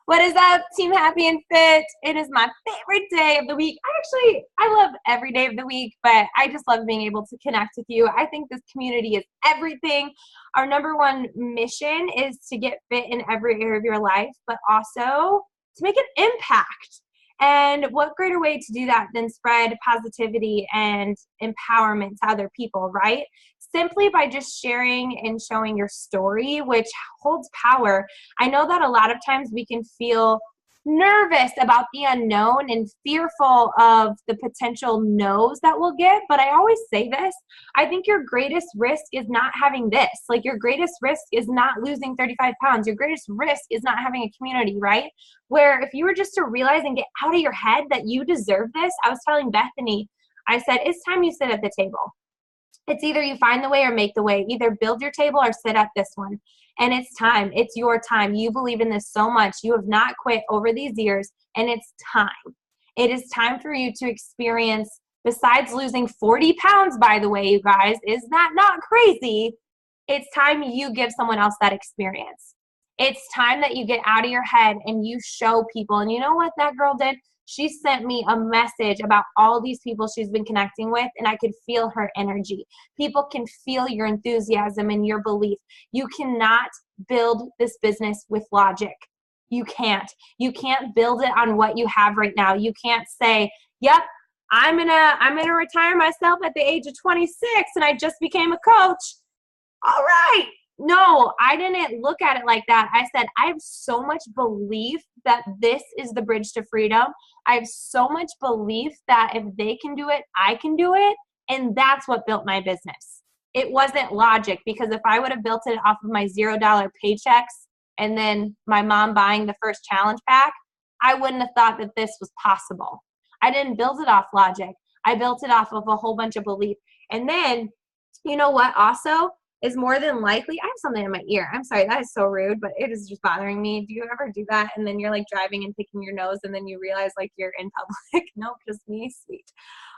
What is up, Team Happy and Fit? It is my favorite day of the week. I love every day of the week, but I just love being able to connect with you. I think this community is everything. Our number one mission is to get fit in every area of your life, but also to make an impact. And what greater way to do that than spread positivity and empowerment to other people, right? Simply by just sharing and showing your story, which holds power. I know that a lot of times we can feel nervous about the unknown and fearful of the potential no's that we'll get. But I always say this, I think your greatest risk is not having this. Like your greatest risk is not losing 35 pounds. Your greatest risk is not having a community, right? Where if you were just to realize and get out of your head that you deserve this, I was telling Bethany, I said, it's time you sit at the table. It's either you find the way or make the way. Either build your table or sit at this one. And it's time. It's your time. You believe in this so much. You have not quit over these years, and it's time. It is time for you to experience, besides losing 40 pounds, by the way, you guys, is that not crazy? It's time you give someone else that experience. It's time that you get out of your head and you show people. And you know what that girl did? She sent me a message about all these people she's been connecting with, and I could feel her energy. People can feel your enthusiasm and your belief. You cannot build this business with logic. You can't. You can't build it on what you have right now. You can't say, yep, I'm gonna retire myself at the age of 26 and I just became a coach. All right. No, I didn't look at it like that. I said, I have so much belief that this is the bridge to freedom. I have so much belief that if they can do it, I can do it. And that's what built my business. It wasn't logic, because if I would have built it off of my $0 paychecks and then my mom buying the first challenge pack, I wouldn't have thought that this was possible. I didn't build it off logic. I built it off of a whole bunch of belief. And then, you know what also is more than likely, I have something in my ear. I'm sorry, that is so rude, but it is just bothering me. Do you ever do that? And then you're like driving and picking your nose and then you realize like you're in public? Nope, just me, sweet.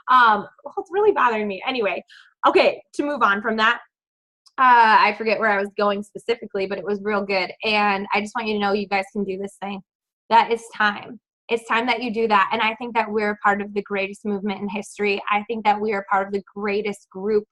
Well, it's really bothering me. Anyway, okay, to move on from that, I forget where I was going specifically, but it was real good. And I just want you to know you guys can do this thing. That it's time. It's time that you do that. And I think that we're part of the greatest movement in history. I think that we are part of the greatest group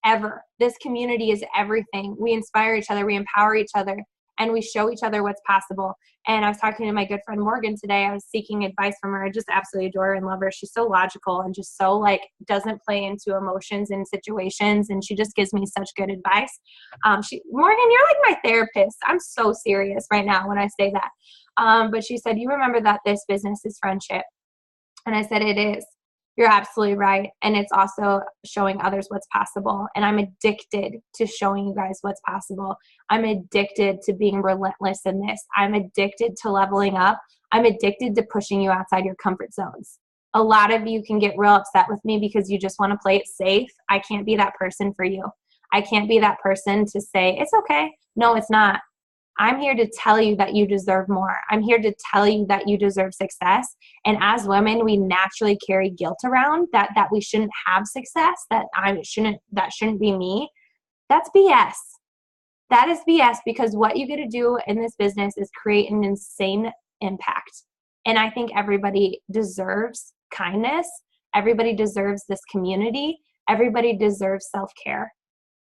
ever. This community is everything. We inspire each other, we empower each other, and we show each other what's possible. And I was talking to my good friend Morgan today. I was seeking advice from her. I just absolutely adore her and love her. She's so logical and just so like doesn't play into emotions and situations, and she just gives me such good advice. Morgan, you're like my therapist. I'm so serious right now when I say that. But she said, you remember that this business is friendship. And I said, it is. You're absolutely right. And it's also showing others what's possible. And I'm addicted to showing you guys what's possible. I'm addicted to being relentless in this. I'm addicted to leveling up. I'm addicted to pushing you outside your comfort zones. A lot of you can get real upset with me because you just want to play it safe. I can't be that person for you. I can't be that person to say, it's okay. No, it's not. I'm here to tell you that you deserve more. I'm here to tell you that you deserve success. And as women, we naturally carry guilt around that we shouldn't have success, that shouldn't be me. That's BS. That is BS, because what you get to do in this business is create an insane impact. And I think everybody deserves kindness. Everybody deserves this community. Everybody deserves self-care.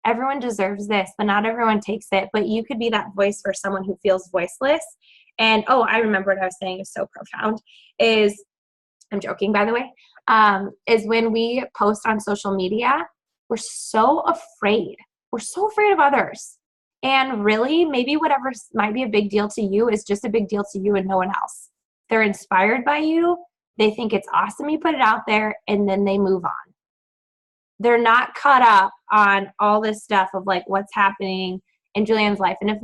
Everyone deserves this, but not everyone takes it. But you could be that voice for someone who feels voiceless. And, oh, I remember what I was saying is so profound, I'm joking, by the way, is when we post on social media, we're so afraid. We're so afraid of others. And really, maybe whatever might be a big deal to you is just a big deal to you and no one else. They're inspired by you. They think it's awesome you put it out there, and then they move on. They're not caught up on all this stuff of like what's happening in Julianne's life. And if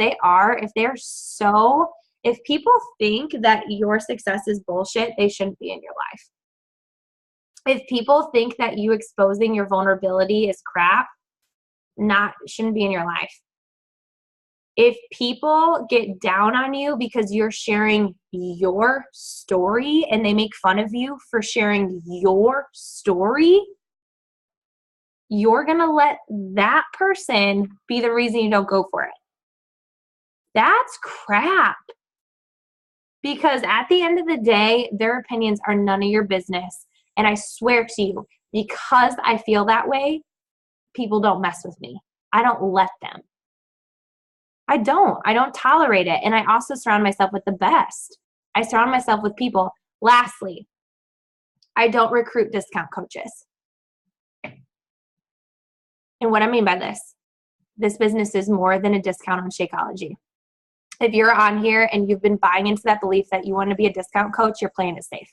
people think that your success is bullshit, they shouldn't be in your life. If people think that you exposing your vulnerability is crap, shouldn't be in your life. If people get down on you because you're sharing your story and they make fun of you for sharing your story, you're going to let that person be the reason you don't go for it. That's crap. Because at the end of the day, their opinions are none of your business. And I swear to you, because I feel that way, people don't mess with me. I don't let them. I don't tolerate it. And I also surround myself with the best. I surround myself with people. Lastly, I don't recruit discount coaches. And what I mean by this business is more than a discount on Shakeology. If you're on here and you've been buying into that belief that you want to be a discount coach, you're playing it safe.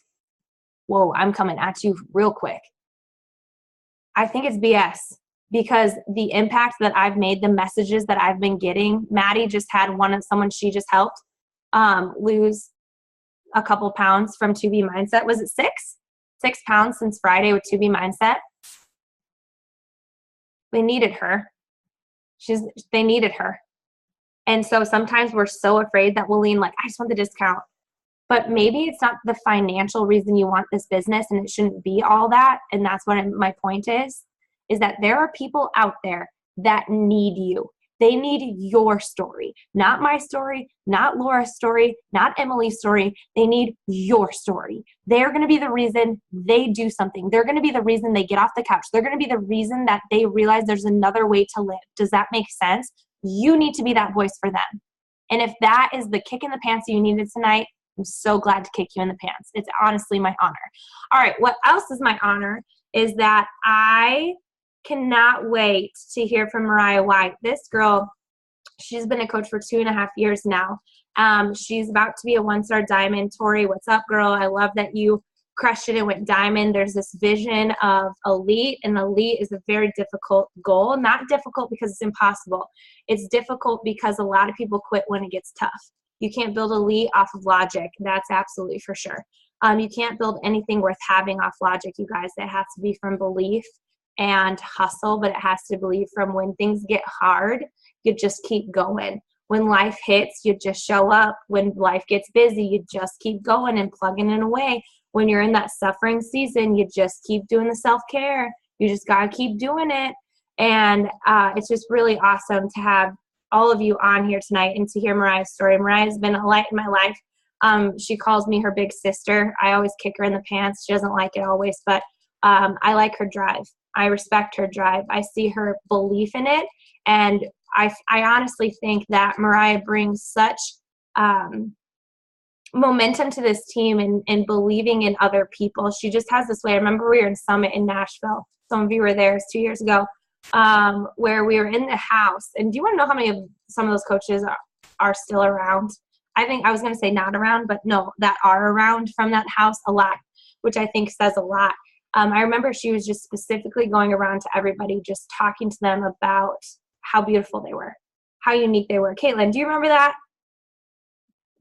Whoa, I'm coming at you real quick. I think it's BS because the impact that I've made, the messages that I've been getting, Maddie just had someone she just helped lose a couple pounds from 2B Mindset. Was it 6? 6 pounds since Friday with 2B Mindset. They needed her. They needed her. And so sometimes we're so afraid that we'll lean like, I just want the discount. But maybe it's not the financial reason you want this business, and it shouldn't be all that. And that's what my point is that there are people out there that need you. They need your story, not my story, not Laura's story, not Emily's story. They need your story. They're going to be the reason they do something. They're going to be the reason they get off the couch. They're going to be the reason that they realize there's another way to live. Does that make sense? You need to be that voice for them. And if that is the kick in the pants you needed tonight, I'm so glad to kick you in the pants. It's honestly my honor. All right, what else is my honor is that I cannot wait to hear from Mariah White. This girl, she's been a coach for 2.5 years now. She's about to be a 1-star diamond. Tori, what's up, girl? I love that you crushed it and went diamond. There's this vision of elite, and elite is a very difficult goal. Not difficult because it's impossible. It's difficult because a lot of people quit when it gets tough. You can't build elite off of logic. That's absolutely for sure. You can't build anything worth having off logic, you guys. It has to be from belief and hustle, but it has to believe from when things get hard, you just keep going. When life hits, you just show up. When life gets busy, you just keep going and plugging it away. When you're in that suffering season, you just keep doing the self-care. You just got to keep doing it. And it's just really awesome to have all of you on here tonight and to hear Mariah's story. Mariah's been a light in my life. She calls me her big sister. I always kick her in the pants. She doesn't like it always, but I like her drive. I respect her drive. I see her belief in it. And I honestly think that Mariah brings such momentum to this team and believing in other people. She just has this way. I remember we were in Summit in Nashville. Some of you were there. It was 2 years ago, where we were in the house. And do you want to know how many of some of those coaches are still around? I think I was going to say not around, but no, that are around from that house a lot, which I think says a lot. I remember she was just specifically going around to everybody, just talking to them about how beautiful they were, how unique they were. Caitlin, do you remember that?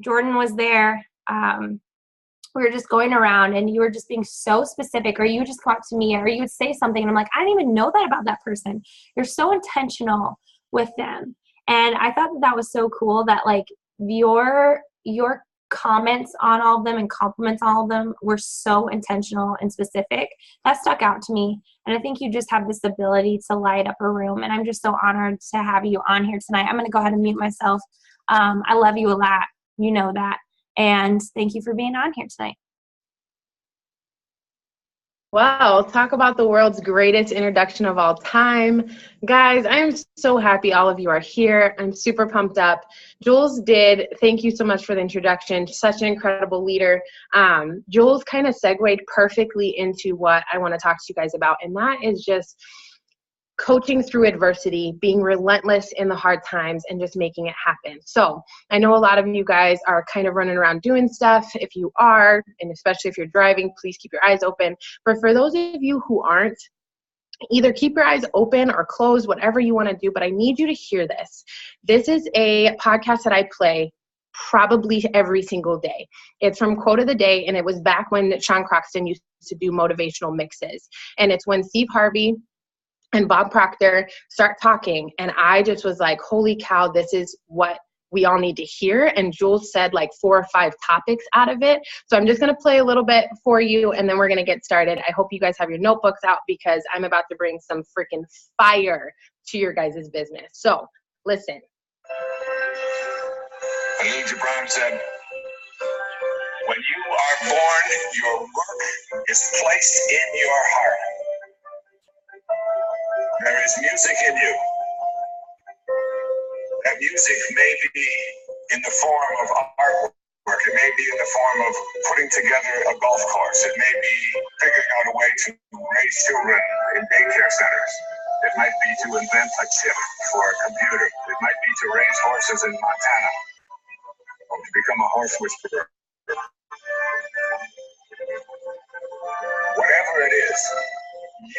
Jordan was there. We were just going around and you were just being so specific, or you would just come up to me or you would say something and I'm like, I didn't even know that about that person. You're so intentional with them. And I thought that was so cool that like your comments on all of them and compliments on all of them were so intentional and specific. That stuck out to me. And I think you just have this ability to light up a room. And I'm just so honored to have you on here tonight. I'm going to go ahead and mute myself. I love you a lot. You know that. And thank you for being on here tonight. Wow, talk about the world's greatest introduction of all time. Guys, I am so happy all of you are here. I'm super pumped up. Jules thank you so much for the introduction. Such an incredible leader. Jules kind of segued perfectly into what I want to talk to you guys about, and that is just coaching through adversity, being relentless in the hard times, and just making it happen. So I know a lot of you guys are kind of running around doing stuff. If you are, and especially if you're driving, please keep your eyes open. But for those of you who aren't, either keep your eyes open or closed, whatever you want to do. But I need you to hear this. This is a podcast that I play probably every single day. It's from Quote of the Day, and it was back when Sean Croxton used to do motivational mixes. And it's when Steve Harvey and Bob Proctor start talking, and I just was like, holy cow, this is what we all need to hear. And Jules said like 4 or 5 topics out of it. So I'm just going to play a little bit for you, and then we're going to get started. I hope you guys have your notebooks out because I'm about to bring some freaking fire to your guys' business. So listen. Elijah Brown said, When you are born, your work is placed in your heart. There is music in you. That music may be in the form of artwork. It may be in the form of putting together a golf course. It may be figuring out a way to raise children in daycare centers. It might be to invent a chip for a computer. It might be to raise horses in Montana or to become a horse whisperer. Whatever it is,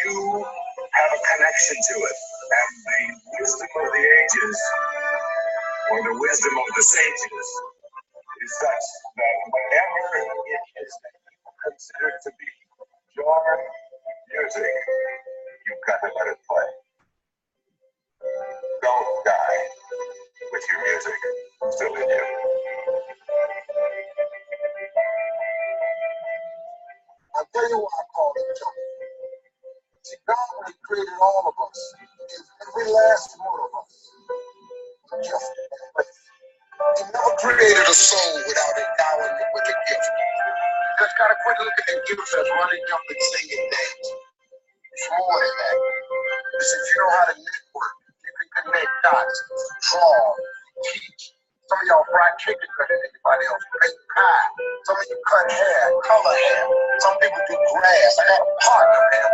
you have a connection to it. And the wisdom of the ages, or the wisdom of the sages, is such that whatever it is that you consider to be your music, you've got to let it play. Don't die with your music still in you. I'll tell you what I call it, Joe. See, God, when He created all of us, gave every last one of us a gift and faith. He never created a soul without endowing it with a gift. You just gotta quit looking at gifts as running, jumping, singing, dancing. It's more than that. It's if you know how to network, you can connect dots, draw, teach. Some of y'all fry chicken better than anybody else. Make pie. Some of you cut hair, color hair. Some people do grass. I had a partner, man.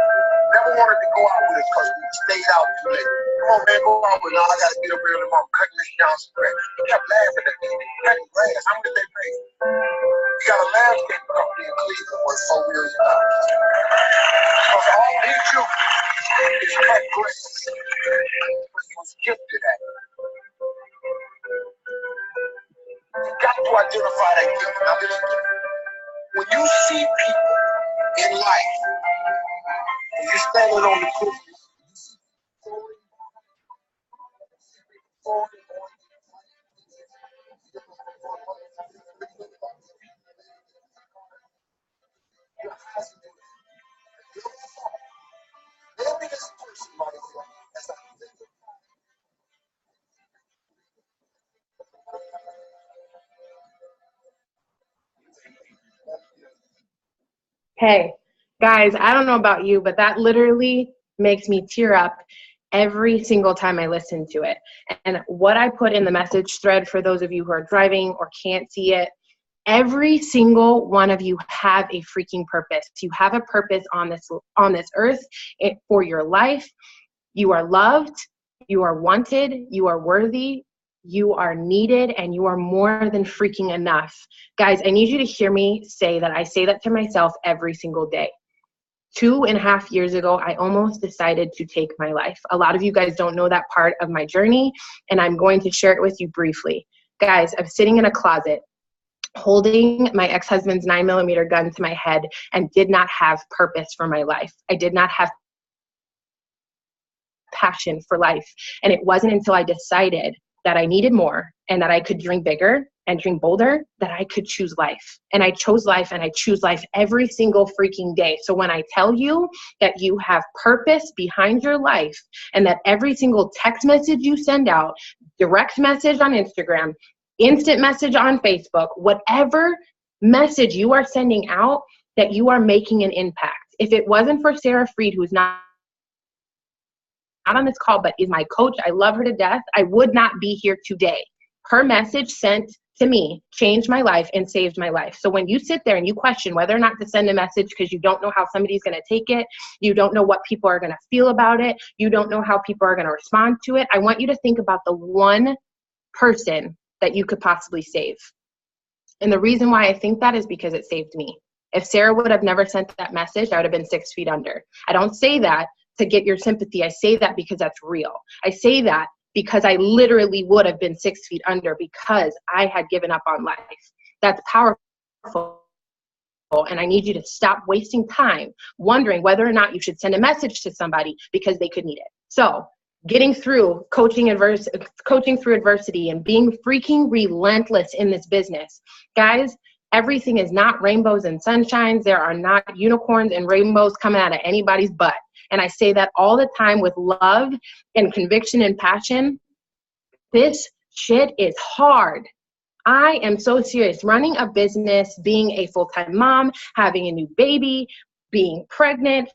Never wanted to go out with us because we stayed out too late. Come on, man, go out with us. I got to get up early tomorrow. I'm cutting Miss Johnson grass. He kept laughing at me. Cutting grass. How much did they pay? He got a landscape company in Cleveland worth $4 million. Because all he do is cut grass. But he was gifted at it. You got to identify that gift. Now listen, when you see people in life, when you're standing on the cliff, you see people falling, maybe this person might say, as I think of Hey, guys, I don't know about you, but that literally makes me tear up every single time I listen to it. And what I put in the message thread for those of you who are driving or can't see it, every single one of you have a freaking purpose. You have a purpose on this earth for your life. You are loved, you are wanted, you are worthy, you are needed, and you are more than freaking enough. Guys, I need you to hear me say that. I say that to myself every single day. 2.5 years ago, I almost decided to take my life. A lot of you guys don't know that part of my journey, and I'm going to share it with you briefly. Guys, I'm sitting in a closet holding my ex-husband's 9mm gun to my head and did not have purpose for my life. I did not have passion for life. And it wasn't until I decided that I needed more and that I could dream bigger and dream bolder that I could choose life. And I chose life, and I choose life every single freaking day. So when I tell you that you have purpose behind your life, and that every single text message you send out, direct message on Instagram, instant message on Facebook, whatever message you are sending out, that you are making an impact. If it wasn't for Sarah Freed, who's not on this call, but is my coach, I love her to death, I would not be here today. Her message sent to me changed my life and saved my life. So when you sit there and you question whether or not to send a message because you don't know how somebody's going to take it, you don't know what people are going to feel about it, you don't know how people are going to respond to it, I want you to think about the one person that you could possibly save. And the reason why I think that is because it saved me. If Sarah would have never sent that message, I would have been 6 feet under. I don't say that to get your sympathy. I say that because that's real. I say that because I literally would have been 6 feet under because I had given up on life. That's powerful. And I need you to stop wasting time wondering whether or not you should send a message to somebody because they could need it. So getting through coaching through adversity and being freaking relentless in this business. Guys, everything is not rainbows and sunshines. There are not unicorns and rainbows coming out of anybody's butt. And I say that all the time with love and conviction and passion. This shit is hard. I am so serious. Running a business, being a full-time mom, having a new baby, being pregnant,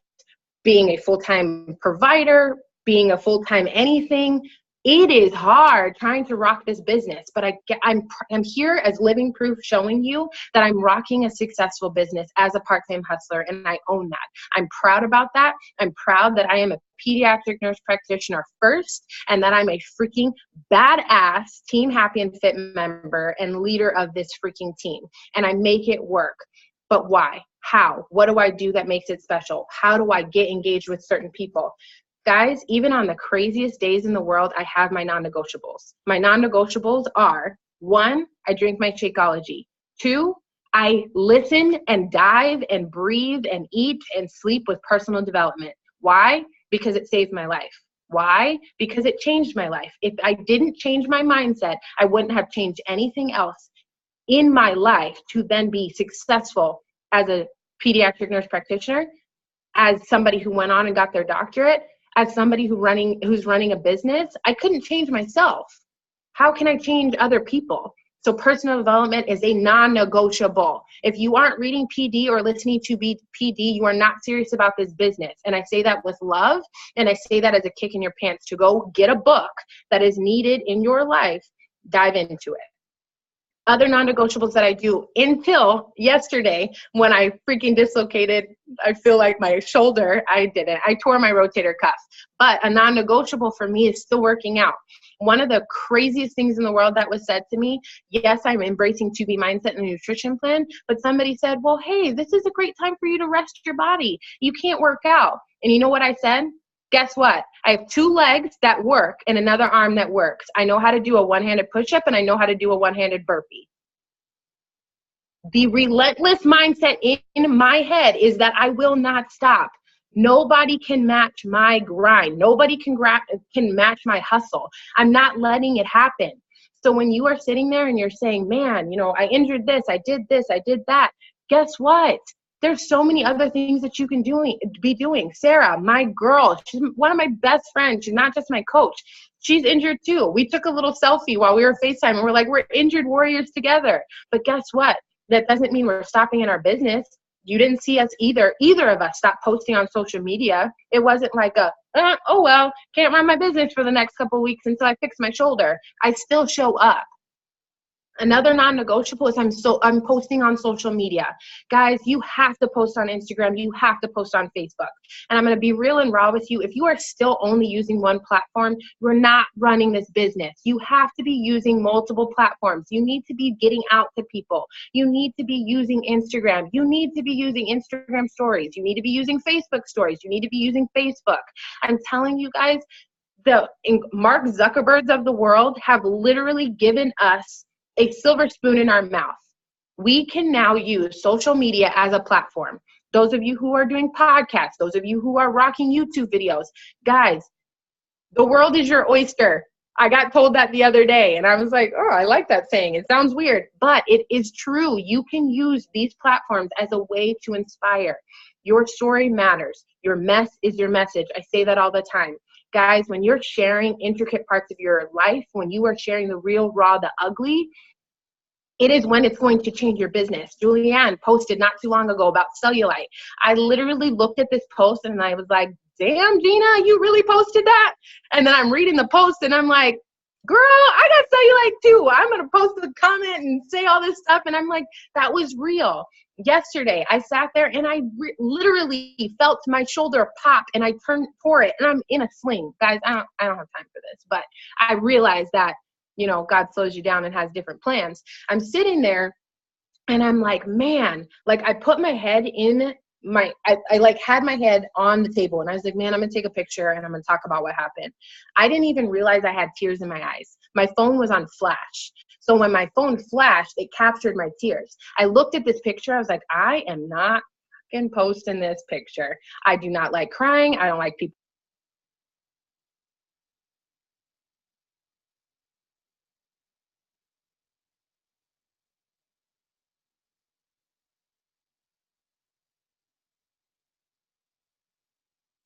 being a full-time provider, being a full-time anything, it is hard trying to rock this business, but I'm here as living proof showing you that I'm rocking a successful business as a part-time hustler, and I own that. I'm proud about that. I'm proud that I am a pediatric nurse practitioner first, and that I'm a freaking badass Team Happy and Fit member and leader of this freaking team, and I make it work. But why? How? What do I do that makes it special? How do I get engaged with certain people? Guys, even on the craziest days in the world, I have my non-negotiables. My non-negotiables are, 1, I drink my Shakeology. 2, I listen and dive and breathe and eat and sleep with personal development. Why? Because it saved my life. Why? Because it changed my life. If I didn't change my mindset, I wouldn't have changed anything else in my life to then be successful as a pediatric nurse practitioner, as somebody who went on and got their doctorate, as somebody who's running a business. I couldn't change myself. How can I change other people? So personal development is a non-negotiable. If you aren't reading PD or listening to PD, you are not serious about this business. And I say that with love, and I say that as a kick in your pants to go get a book that is needed in your life, dive into it. Other non-negotiables that I do until yesterday when I freaking dislocated, I feel like my shoulder, I tore my rotator cuff. But a non-negotiable for me is still working out. One of the craziest things in the world that was said to me, yes, I'm embracing 2B mindset and a nutrition plan, but somebody said, well, hey, this is a great time for you to rest your body. You can't work out. And you know what I said? Guess what? I have 2 legs that work and another arm that works. I know how to do a one-handed push-up and I know how to do a one-handed burpee. The relentless mindset in my head is that I will not stop. Nobody can match my grind. Nobody can match my hustle. I'm not letting it happen. So when you are sitting there and you're saying, man, I injured this, I did that, guess what? There's so many other things that you can be doing. Sarah, my girl, she's one of my best friends. She's not just my coach. She's injured too. We took a little selfie while we were FaceTime and we're like, we're injured warriors together. But guess what? That doesn't mean we're stopping in our business. You didn't see us either of us stop posting on social media. It wasn't like oh well, can't run my business for the next couple of weeks until I fix my shoulder. I still show up. Another non-negotiable is I'm posting on social media. Guys, you have to post on Instagram. You have to post on Facebook. And I'm going to be real and raw with you. If you are still only using one platform, you're not running this business. You have to be using multiple platforms. You need to be getting out to people. You need to be using Instagram. You need to be using Instagram stories. You need to be using Facebook stories. You need to be using Facebook. I'm telling you guys, the Mark Zuckerbergs of the world have literally given us a silver spoon in our mouth. We can now use social media as a platform. Those of you who are doing podcasts, those of you who are rocking YouTube videos, guys, the world is your oyster. I got told that the other day and I was like, oh, I like that saying. It sounds weird, but it is true. You can use these platforms as a way to inspire. Your story matters. Your mess is your message. I say that all the time. Guys, when you're sharing intricate parts of your life, when you are sharing the real, raw, the ugly, it is when it's going to change your business. Julianne posted not too long ago about cellulite. I literally looked at this post and I was like, damn, Gina, you really posted that? And then I'm reading the post and I'm like, girl, I got cellulite too. I'm going to post a comment and say all this stuff. And I'm like, that was real. Yesterday, I sat there and I literally felt my shoulder pop and I turned for it and I'm in a sling. Guys, I don't have time for this, but I realized that, God slows you down and has different plans. I'm sitting there and I'm like, man, like I put my head in I like had my head on the table and I was like, man, I'm going to take a picture and I'm going to talk about what happened. I didn't even realize I had tears in my eyes. My phone was on flash. So when my phone flashed, it captured my tears. I looked at this picture. I was like, I am not fucking posting this picture. I do not like crying. I don't like people.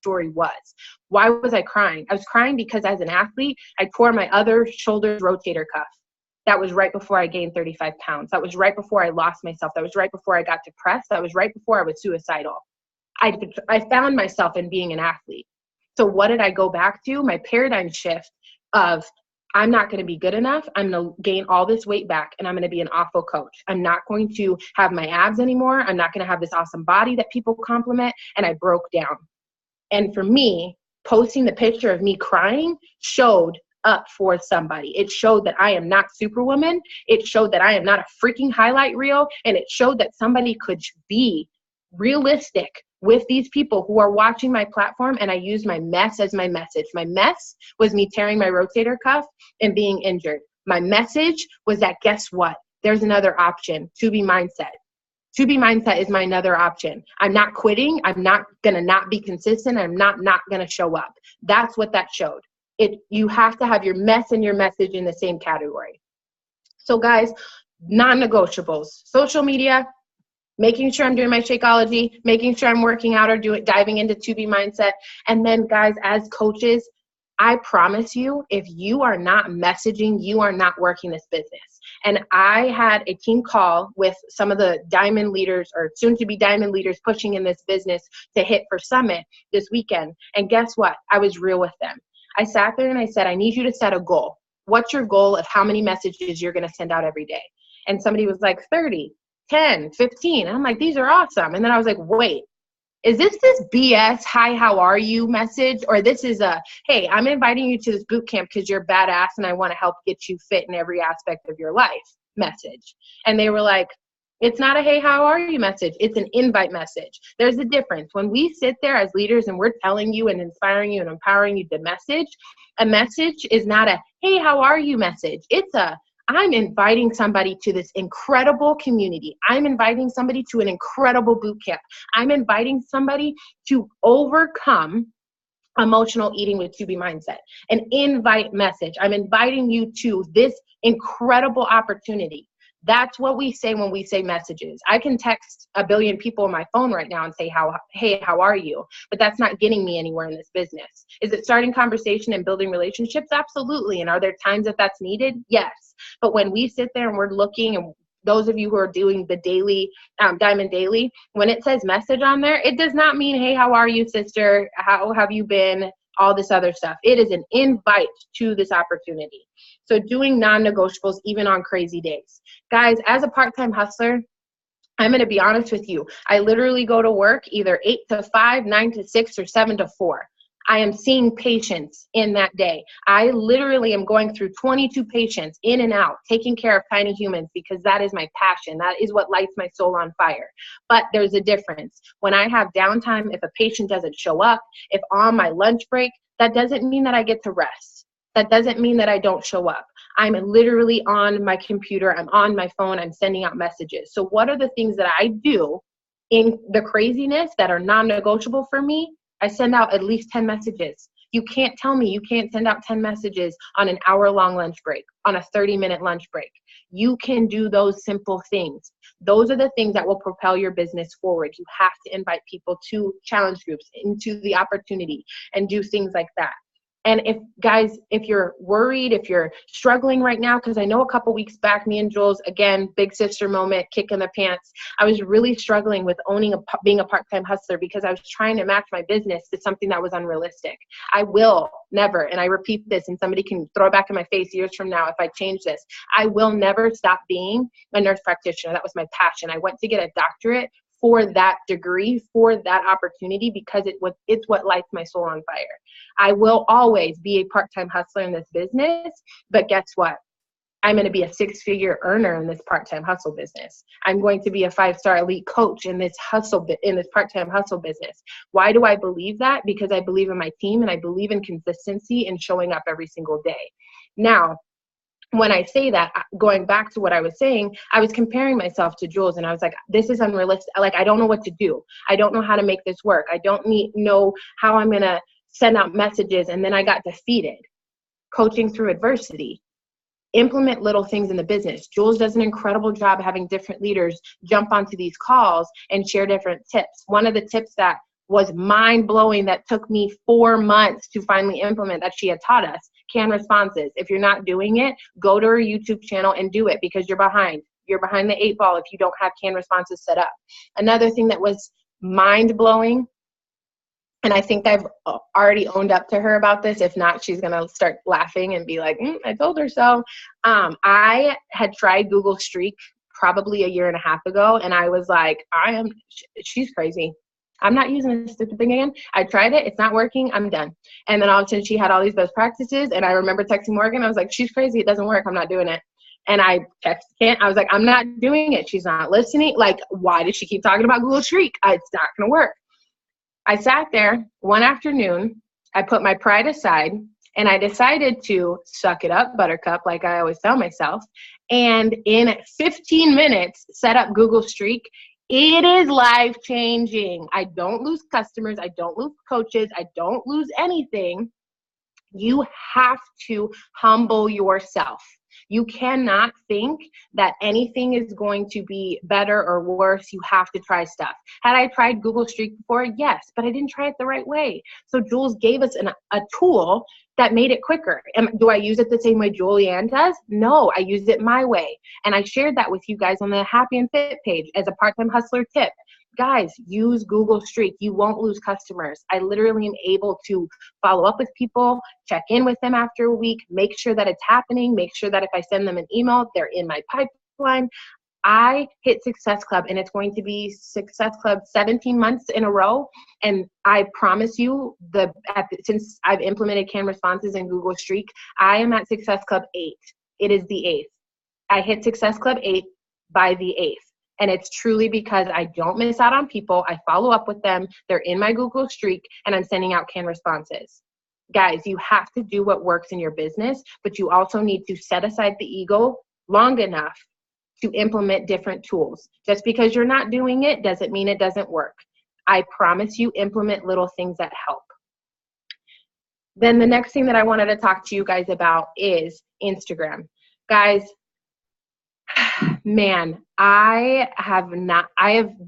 Story was. Why was I crying? I was crying because as an athlete, I tore my other shoulder rotator cuff. That was right before I gained 35 pounds. That was right before I lost myself. That was right before I got depressed. That was right before I was suicidal. I found myself in being an athlete. So what did I go back to? My paradigm shift of, I'm not going to be good enough. I'm going to gain all this weight back and I'm going to be an awful coach. I'm not going to have my abs anymore. I'm not going to have this awesome body that people compliment. And I broke down. And for me, posting the picture of me crying showed up for somebody. It showed that I am not Superwoman. It showed that I am not a freaking highlight reel. And it showed that somebody could be realistic with these people who are watching my platform. And I used my mess as my message. My mess was me tearing my rotator cuff and being injured. My message was that, guess what? There's another option. To be mindset. To be mindset is my another option. I'm not quitting. I'm not going to not be consistent. I'm not going to show up. That's what that showed. You have to have your mess and your message in the same category. So guys, non-negotiables, social media, making sure I'm doing my Shakeology, making sure I'm working out or diving into To Be Mindset. And then guys, as coaches, I promise you, if you are not messaging, you are not working this business. And I had a team call with some of the diamond leaders or soon to be diamond leaders pushing in this business to hit for Summit this weekend. And guess what? I was real with them. I sat there and I said, I need you to set a goal. What's your goal of how many messages you're going to send out every day? And somebody was like 30, 10, 15. And I'm like, these are awesome. And then I was like, wait, is this BS, hi, how are you message? Or this is a, hey, I'm inviting you to this boot camp because you're badass and I want to help get you fit in every aspect of your life message. And they were like, it's not a, hey, how are you message. It's an invite message. There's a difference. When we sit there as leaders and we're telling you and inspiring you and empowering you to message, a message is not a, hey, how are you message. It's a, I'm inviting somebody to this incredible community. I'm inviting somebody to an incredible boot camp. I'm inviting somebody to overcome emotional eating with To Be Mindset. An invite message. I'm inviting you to this incredible opportunity. That's what we say when we say messages. I can text a billion people on my phone right now and say, hey, how are you? But that's not getting me anywhere in this business. Is it starting conversation and building relationships? Absolutely. And are there times that that's needed? Yes. But when we sit there and we're looking, and those of you who are doing the daily, Diamond Daily, when it says message on there, it does not mean, hey, how are you, sister? How have you been? All this other stuff. It is an invite to this opportunity. So doing non-negotiables even on crazy days. Guys, as a part-time hustler, I'm going to be honest with you. I literally go to work either 8 to 5, 9 to 6, or 7 to 4. I am seeing patients in that day. I literally am going through 22 patients in and out, taking care of tiny humans because that is my passion. That is what lights my soul on fire. But there's a difference. When I have downtime, if a patient doesn't show up, if on my lunch break, that doesn't mean that I get to rest. That doesn't mean that I don't show up. I'm literally on my computer. I'm on my phone. I'm sending out messages. So what are the things that I do in the craziness that are non-negotiable for me? I send out at least 10 messages. You can't tell me you can't send out 10 messages on an hour-long lunch break, on a 30-minute lunch break. You can do those simple things. Those are the things that will propel your business forward. You have to invite people to challenge groups, into the opportunity, and do things like that. And if you're worried, if you're struggling right now, because I know a couple weeks back, me and Jules, again, big sister moment, kick in the pants. I was really struggling with being a part-time hustler because I was trying to match my business to something that was unrealistic. I will never, and I repeat this, and somebody can throw it back in my face years from now if I change this, I will never stop being a nurse practitioner. That was my passion. I went to get a doctorate for that degree, for that opportunity, because it's what lights my soul on fire. I will always be a part-time hustler in this business, but guess what? I'm going to be a 6-figure earner in this part-time hustle business. I'm going to be a 5-star elite coach in this part-time hustle business. Why do I believe that? Because I believe in my team and I believe in consistency and showing up every single day. Now, when I say that, going back to what I was saying, I was comparing myself to Jules and I was like, this is unrealistic. Like, I don't know what to do. I don't know how to make this work. I don't know how I'm going to send out messages. And then I got defeated. Coaching through adversity. Implement little things in the business. Jules does an incredible job having different leaders jump onto these calls and share different tips. One of the tips that was mind-blowing that took me 4 months to finally implement that she had taught us. Canned responses. If you're not doing it, go to her YouTube channel and do it, because you're behind. You're behind the 8 ball if you don't have canned responses set up. Another thing that was mind-blowing, and I think I've already owned up to her about this. If not, she's going to start laughing and be like, I told her so. I had tried Google Streak probably a year and a half ago, and I was like, she's crazy. I'm not using this stupid thing again. I tried it. It's not working. I'm done. And then all of a sudden she had all these best practices, and I remember texting Morgan. I was like, she's crazy. It doesn't work. I'm not doing it. And I texted Kent. I was like, I'm not doing it. She's not listening. Like, why does she keep talking about Google Streak? It's not going to work. I sat there one afternoon. I put my pride aside, and I decided to suck it up, Buttercup, like I always tell myself. And in 15 minutes, set up Google Streak. It is life-changing. I don't lose customers. I don't lose coaches. I don't lose anything. You have to humble yourself. You cannot think that anything is going to be better or worse. You have to try stuff. Had I tried Google Streak before? Yes, but I didn't try it the right way. So Jules gave us a tool that made it quicker. Do I use it the same way Julianne does? No, I use it my way. And I shared that with you guys on the Happy and Fit page as a part-time hustler tip. Guys, use Google Streak. You won't lose customers. I literally am able to follow up with people, check in with them after a week, make sure that it's happening, make sure that if I send them an email, they're in my pipeline. I hit Success Club, and it's going to be Success Club 17 months in a row. And I promise you, since I've implemented canned responses in Google Streak, I am at Success Club 8. It is the 8th. I hit Success Club 8 by the 8th. And it's truly because I don't miss out on people. I follow up with them. They're in my Google Streak, and I'm sending out canned responses. Guys, you have to do what works in your business, but you also need to set aside the ego long enough to implement different tools. Just because you're not doing it doesn't mean it doesn't work. I promise you, implement little things that help. Then the next thing that I wanted to talk to you guys about is Instagram. Guys, man, I have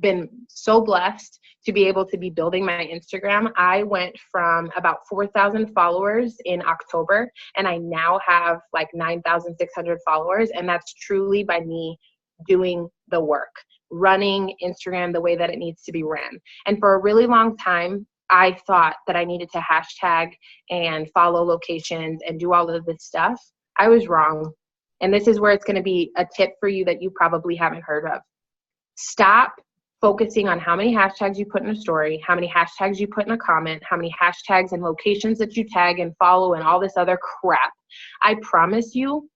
been so blessed to be able to be building my Instagram. I went from about 4,000 followers in October, and I now have like 9,600 followers. And that's truly by me doing the work, running Instagram the way that it needs to be ran. And for a really long time, I thought that I needed to hashtag and follow locations and do all of this stuff. I was wrong. And this is where it's going to be a tip for you that you probably haven't heard of. Stop focusing on how many hashtags you put in a story, how many hashtags you put in a comment, how many hashtags and locations that you tag and follow and all this other crap. I promise you,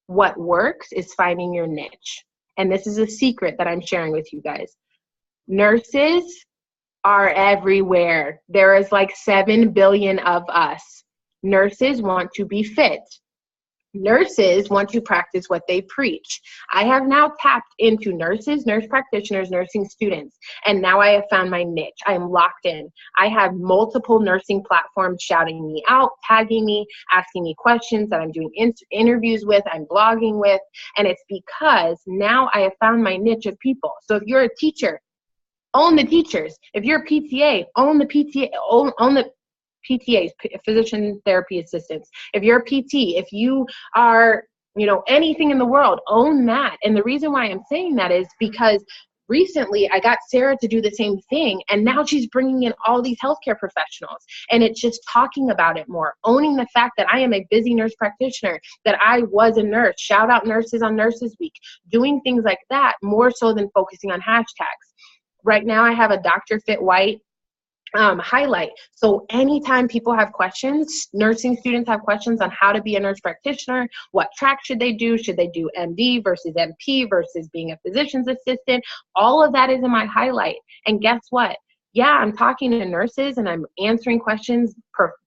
what works is finding your niche. And this is a secret that I'm sharing with you guys. Nurses are everywhere. There is like 7 billion of us. Nurses want to be fit. Nurses want to practice what they preach. I have now tapped into nurses, nurse practitioners, nursing students, and now I have found my niche. I am locked in. I have multiple nursing platforms shouting me out, tagging me, asking me questions that I'm doing interviews with, I'm blogging with, and it's because now I have found my niche of people. So if you're a teacher, own the teachers. If you're a PTA, own the PTA, own the PTAs, physician therapy assistants. If you're a PT, if you are, anything in the world, own that. And the reason why I'm saying that is because recently I got Sarah to do the same thing, and now she's bringing in all these healthcare professionals, and it's just talking about it more, owning the fact that I am a busy nurse practitioner, that I was a nurse, shout out nurses on Nurses Week, doing things like that more so than focusing on hashtags. Right now I have a Dr. Fit White highlight. So anytime people have questions, nursing students have questions on how to be a nurse practitioner, what track should they do? Should they do MD versus MP versus being a physician's assistant? All of that is in my highlight. And guess what? Yeah, I'm talking to nurses and I'm answering questions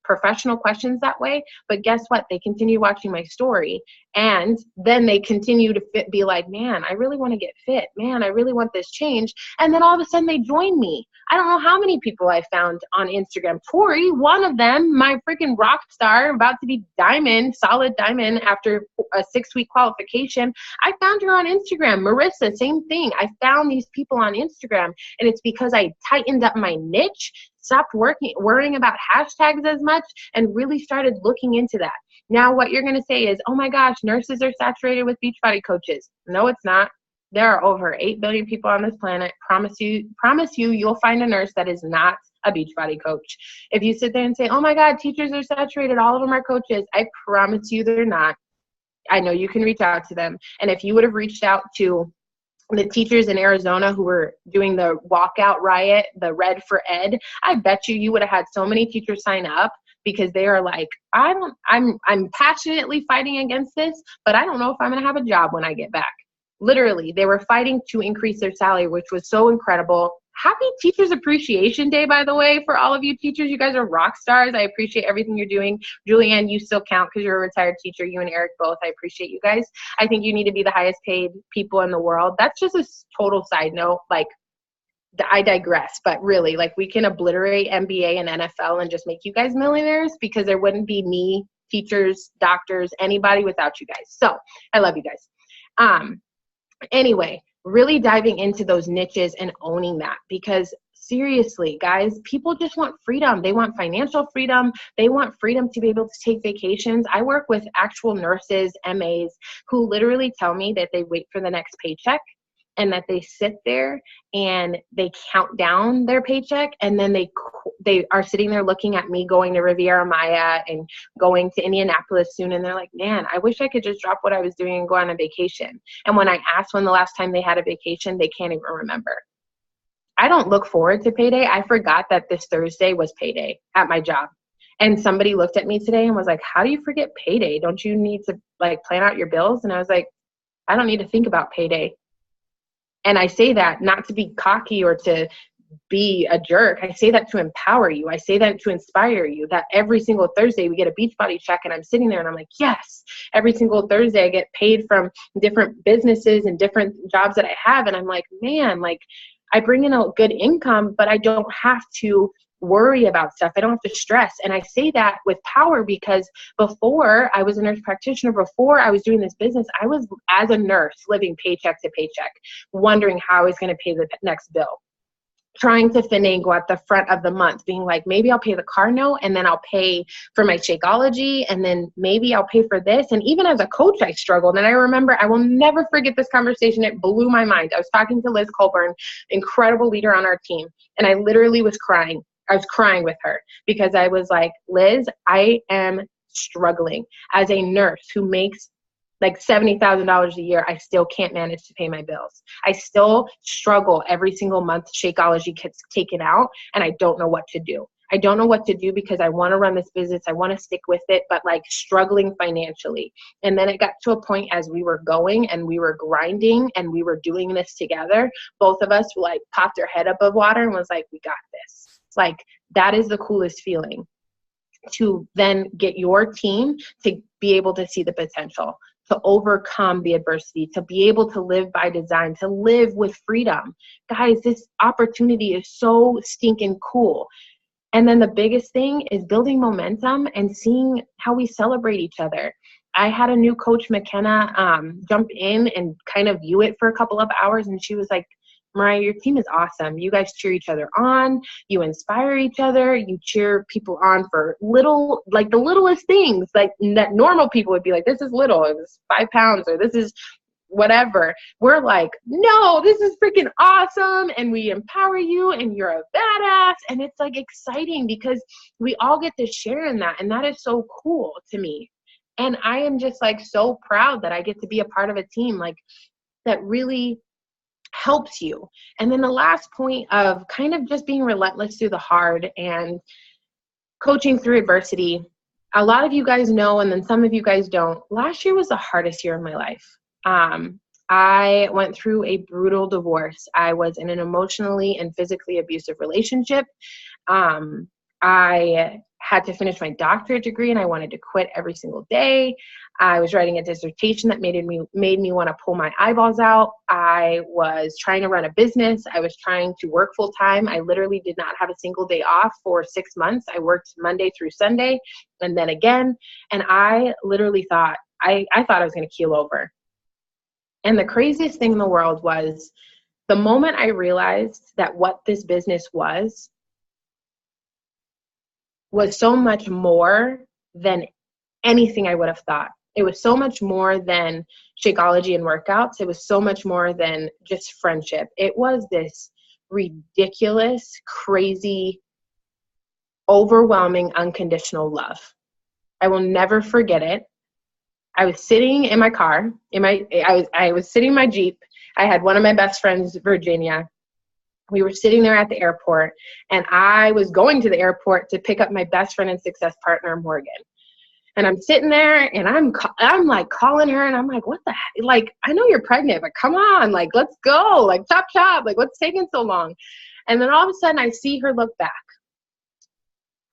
professional questions that way. But guess what? They continue watching my story, and then they continue to be like, man, I really want to get fit. Man, I really want this change. And then all of a sudden they join me. I don't know how many people I found on Instagram. Tori, one of them, my freaking rock star, about to be diamond, solid diamond after a 6-week qualification. I found her on Instagram. Marissa, same thing. I found these people on Instagram, and it's because I tightened up my niche, stopped worrying about hashtags as much, and really started looking into that. Now what you're going to say is, oh my gosh, nurses are saturated with Beachbody coaches. No, it's not. There are over 8 billion people on this planet. Promise you, you'll find a nurse that is not a Beachbody coach. If you sit there and say, oh my God, teachers are saturated, all of them are coaches, I promise you they're not. I know you can reach out to them. And if you would have reached out to the teachers in Arizona who were doing the walkout riot, the Red for Ed, I bet you would have had so many teachers sign up, because they are like, I'm passionately fighting against this, but I don't know if I'm going to have a job when I get back. Literally, they were fighting to increase their salary, which was so incredible. Happy Teachers Appreciation Day, by the way, for all of you teachers. You guys are rock stars. I appreciate everything you're doing. Julianne, you still count because you're a retired teacher. You and Eric both. I appreciate you guys. I think you need to be the highest paid people in the world. That's just a total side note. Like, I digress, but really, like, we can obliterate NBA and NFL and just make you guys millionaires, because there wouldn't be me, teachers, doctors, anybody without you guys. So I love you guys. Anyway, really diving into those niches and owning that, because seriously, guys, people just want freedom. They want financial freedom. They want freedom to be able to take vacations. I work with actual nurses, MAs, who literally tell me that they wait for the next paycheck, and that they sit there and they count down their paycheck, and then they are sitting there looking at me going to Riviera Maya and going to Indianapolis soon, and they're like, man, I wish I could just drop what I was doing and go on a vacation. And when I ask when the last time they had a vacation, they can't even remember. I don't look forward to payday. I forgot that this Thursday was payday at my job. And somebody looked at me today and was like, how do you forget payday? Don't you need to like plan out your bills? And I was like, I don't need to think about payday. And I say that not to be cocky or to be a jerk. I say that to empower you. I say that to inspire you, that every single Thursday we get a Beachbody check, and I'm sitting there and I'm like, yes, every single Thursday I get paid from different businesses and different jobs that I have. And I'm like, man, like, I bring in a good income, but I don't have to worry about stuff. I don't have to stress. And I say that with power, because before I was a nurse practitioner, before I was doing this business, I was, as a nurse, living paycheck to paycheck, wondering how I was going to pay the next bill, trying to finagle at the front of the month, being like, maybe I'll pay the car note, and then I'll pay for my Shakeology, and then maybe I'll pay for this. And even as a coach, I struggled. And I remember, I will never forget this conversation. It blew my mind. I was talking to Liz Colburn, incredible leader on our team, and I literally was crying. I was crying with her, because I was like, Liz, I am struggling as a nurse who makes like $70,000 a year. I still can't manage to pay my bills. I still struggle every single month. Shakeology gets taken out, and I don't know what to do. I don't know what to do, because I want to run this business. I want to stick with it, but like struggling financially. And then it got to a point, as we were going and we were grinding and we were doing this together, both of us like popped our head above water and was like, we got this. Like, that is the coolest feeling, to then get your team to be able to see the potential, to overcome the adversity, to be able to live by design, to live with freedom. Guys, this opportunity is so stinking cool. And then the biggest thing is building momentum and seeing how we celebrate each other. I had a new coach, McKenna, jump in and kind of view it for a couple of hours, and she was like, Mariah, your team is awesome. You guys cheer each other on. You inspire each other. You cheer people on for the littlest things, like that normal people would be like, this is little. It was 5 pounds, or this is whatever. We're like, no, this is freaking awesome. And we empower you, and you're a badass. And it's like exciting, because we all get to share in that. And that is so cool to me. And I am just like so proud that I get to be a part of a team like that really helps you. And then the last point of kind of just being relentless through the hard and coaching through adversity. A lot of you guys know, and then some of you guys don't. Last year was the hardest year of my life. I went through a brutal divorce. I was in an emotionally and physically abusive relationship. I had to finish my doctorate degree and I wanted to quit every single day. I was writing a dissertation that made me want to pull my eyeballs out. I was trying to run a business. I was trying to work full time. I literally did not have a single day off for 6 months. I worked Monday through Sunday and then again. And I literally thought, I thought I was going to keel over. And the craziest thing in the world was the moment I realized that what this business was so much more than anything I would have thought. It was so much more than Shakeology and workouts. It was so much more than just friendship. It was this ridiculous, crazy, overwhelming, unconditional love. I will never forget it. I was sitting in my car, I was sitting in my Jeep. I had one of my best friends, Virginia. We were sitting there at the airport, and I was going to the airport to pick up my best friend and success partner, Morgan. And I'm sitting there, and I'm like calling her, and I'm like, what the heck? Like, I know you're pregnant, but come on, like, let's go, like, chop, like, what's taking so long? And then all of a sudden, I see her look back.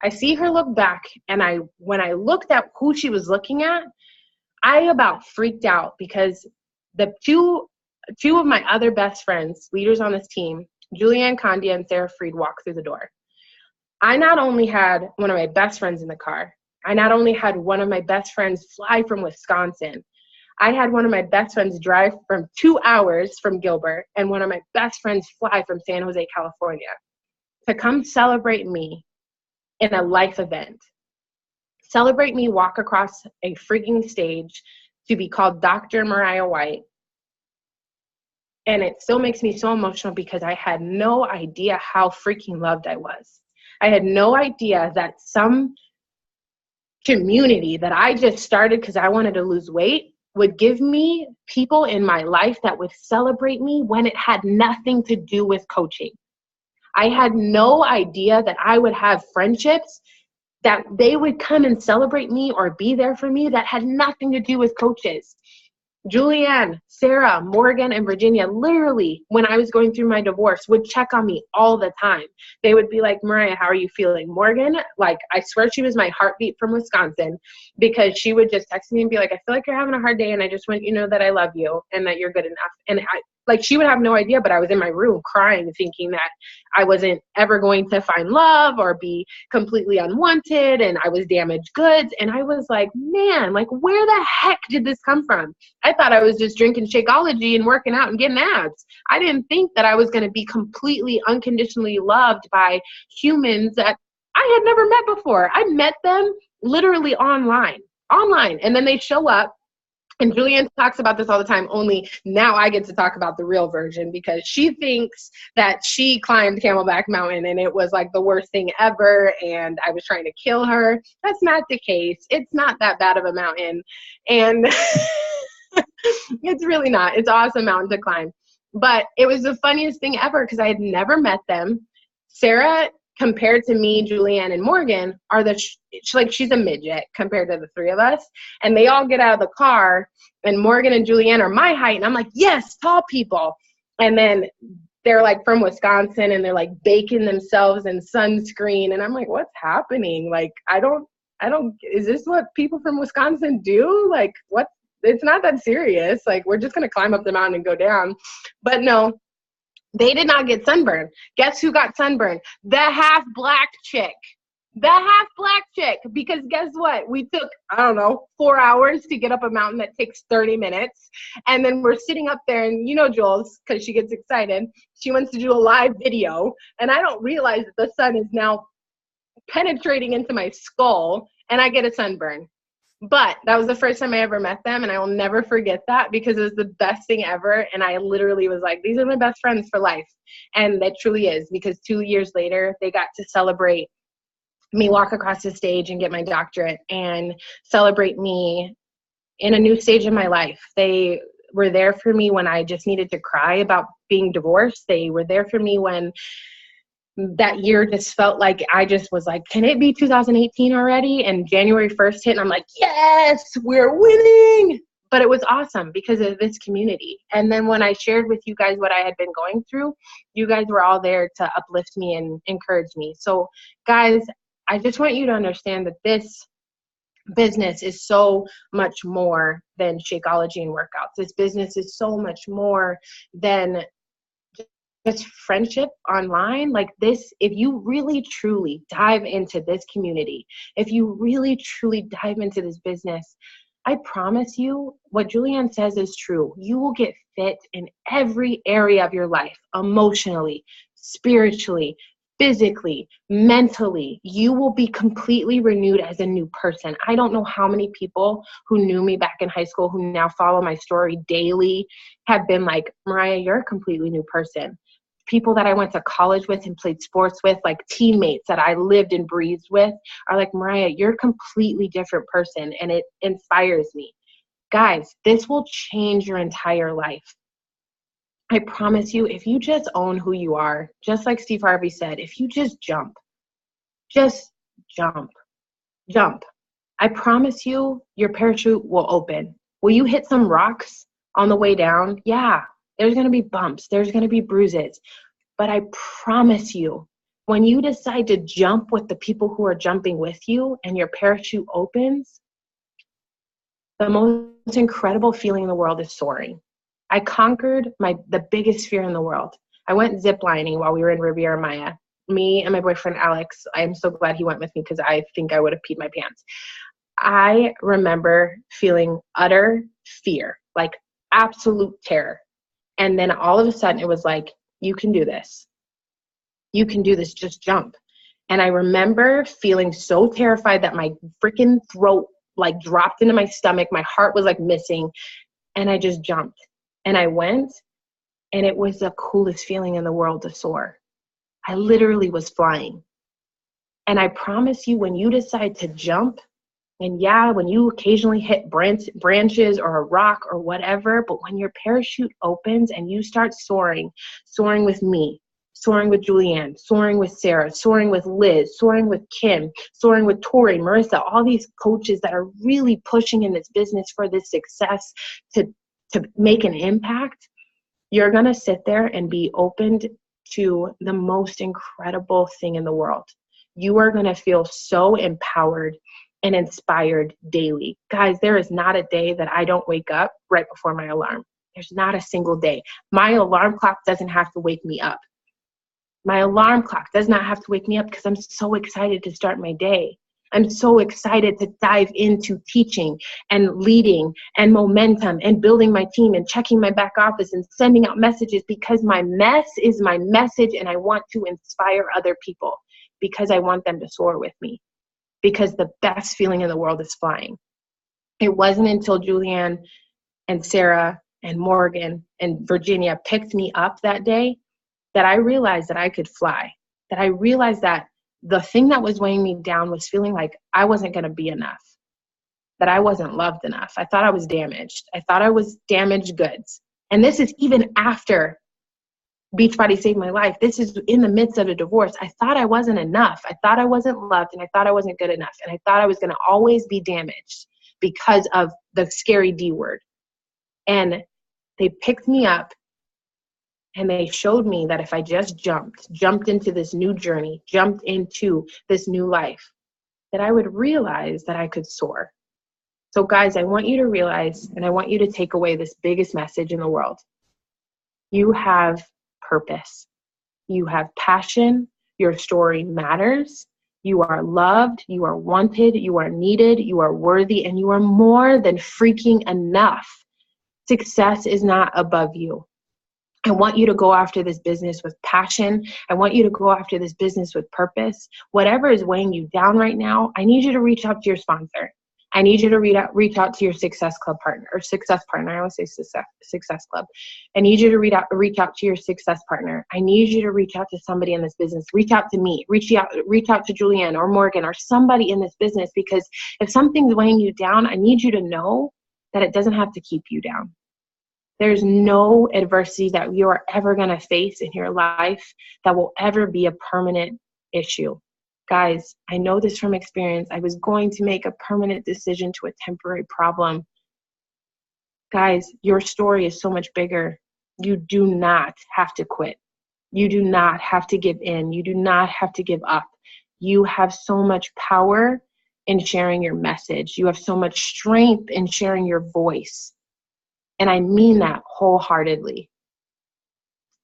And when I looked at who she was looking at, I about freaked out because the two of my other best friends, leaders on this team, Julianne Condia and Sarah Freed, walked through the door. I not only had one of my best friends in the car, I not only had one of my best friends fly from Wisconsin, I had one of my best friends drive from 2 hours from Gilbert and one of my best friends fly from San Jose, California to come celebrate me in a life event. Celebrate me walk across a freaking stage to be called Dr. Mariah White. And it still makes me so emotional because I had no idea how freaking loved I was. I had no idea that some community that I just started because I wanted to lose weight would give me people in my life that would celebrate me when it had nothing to do with coaching. I had no idea that I would have friendships that they would come and celebrate me or be there for me that had nothing to do with coaches. Julianne, Sarah, Morgan, and Virginia, literally, when I was going through my divorce, would check on me all the time. They would be like, Mariah, how are you feeling? Morgan, like, I swear she was my heartbeat from Wisconsin because she would just text me and be like, I feel like you're having a hard day and I just want you to know that I love you and that you're good enough. And she would have no idea, but I was in my room crying, thinking that I wasn't ever going to find love or be completely unwanted and I was damaged goods. And I was like, man, like, where the heck did this come from? I thought I was just drinking Shakeology and working out and getting abs. I didn't think that I was going to be completely unconditionally loved by humans that I had never met before. I met them literally online. And then they show up. And Julianne talks about this all the time, only now I get to talk about the real version because she thinks that she climbed Camelback Mountain and it was like the worst thing ever and I was trying to kill her. That's not the case. It's not that bad of a mountain. And it's really not. It's an awesome mountain to climb. But it was the funniest thing ever because I had never met them. Sarah, compared to me, Julianne, and Morgan, she's a midget compared to the three of us. And they all get out of the car, and Morgan and Julianne are my height. And I'm like, yes, tall people. And then they're like from Wisconsin, and they're like baking themselves in sunscreen. And I'm like, what's happening? Like, I don't, is this what people from Wisconsin do? Like, what? It's not that serious. Like, we're just going to climb up the mountain and go down. But no. They did not get sunburned. Guess who got sunburned? The half black chick. Because guess what? We took, 4 hours to get up a mountain that takes 30 minutes. And then we're sitting up there and Jules, because she gets excited, she wants to do a live video. And I don't realize that the sun is now penetrating into my skull and I get a sunburn. But that was the first time I ever met them, and I will never forget that because it was the best thing ever. And I literally was like, these are my best friends for life. And that truly is, because 2 years later, they got to celebrate me walk across the stage and get my doctorate and celebrate me in a new stage of my life. They were there for me when I just needed to cry about being divorced. They were there for me when that year just felt like I just was like, can it be 2018 already? And January 1st hit and I'm like, yes, we're winning. But it was awesome because of this community. And then when I shared with you guys what I had been going through, you guys were all there to uplift me and encourage me. So guys, I just want you to understand that this business is so much more than Shakeology and workouts. This business is so much more than just friendship online. Like this, if you really truly dive into this community, if you really truly dive into this business, I promise you what Julianne says is true. You will get fit in every area of your life, emotionally, spiritually, physically, mentally. You will be completely renewed as a new person. I don't know how many people who knew me back in high school who now follow my story daily have been like, Mariah, you're a completely new person. People that I went to college with and played sports with, like teammates that I lived and breathed with, are like, Mariah, you're a completely different person, and it inspires me. Guys, this will change your entire life. I promise you, if you just own who you are, just like Steve Harvey said, if you just jump, jump. I promise you, your parachute will open. Will you hit some rocks on the way down? Yeah, there's going to be bumps. There's going to be bruises. But I promise you, when you decide to jump with the people who are jumping with you and your parachute opens, the most incredible feeling in the world is soaring. I conquered the biggest fear in the world. I went ziplining while we were in Riviera Maya. Me and my boyfriend, Alex, I'm so glad he went with me because I think I would have peed my pants. I remember feeling utter fear, like absolute terror. And then all of a sudden it was like, you can do this. You can do this, just jump. And I remember feeling so terrified that my freaking throat like dropped into my stomach. My heart was like missing. And I just jumped. And I went, and it was the coolest feeling in the world to soar. I literally was flying. And I promise you, when you decide to jump, and yeah, when you occasionally hit branches or a rock or whatever, but when your parachute opens and you start soaring with me, soaring with Julianne, soaring with Sarah, soaring with Liz, soaring with Kim, soaring with Tori, Marissa, all these coaches that are really pushing in this business for this success to make an impact, you're going to sit there and be opened to the most incredible thing in the world. You are going to feel so empowered and inspired daily. Guys, there is not a day that I don't wake up right before my alarm. There's not a single day. My alarm clock doesn't have to wake me up. My alarm clock does not have to wake me up because I'm so excited to start my day. I'm so excited to dive into teaching and leading and momentum and building my team and checking my back office and sending out messages because my mess is my message, and I want to inspire other people because I want them to soar with me, because the best feeling in the world is flying. It wasn't until Julianne and Sarah and Morgan and Virginia picked me up that day that I realized that I could fly, that I realized that the thing that was weighing me down was feeling like I wasn't going to be enough, that I wasn't loved enough. I thought I was damaged. I thought I was damaged goods. And this is even after Beachbody saved my life. This is in the midst of a divorce. I thought I wasn't enough. I thought I wasn't loved, and I thought I wasn't good enough. And I thought I was going to always be damaged because of the scary D word. And they picked me up, and they showed me that if I just jumped into this new journey, jumped into this new life, that I would realize that I could soar. So guys, I want you to realize, and I want you to take away this biggest message in the world. You have purpose. You have passion. Your story matters. You are loved. You are wanted. You are needed. You are worthy, and you are more than freaking enough. Success is not above you. I want you to go after this business with passion. I want you to go after this business with purpose. Whatever is weighing you down right now, I need you to reach out to your sponsor. I need you to reach out to your Success Club partner, or Success Partner. I always say Success Club. I need you to reach out to your Success Partner. I need you to reach out to somebody in this business. Reach out to me. Reach out to Julianne or Morgan or somebody in this business, because if something's weighing you down, I need you to know that it doesn't have to keep you down. There's no adversity that you are ever going to face in your life that will ever be a permanent issue. Guys, I know this from experience. I was going to make a permanent decision to a temporary problem. Guys, your story is so much bigger. You do not have to quit. You do not have to give in. You do not have to give up. you have so much power in sharing your message. You have so much strength in sharing your voice. And I mean that wholeheartedly.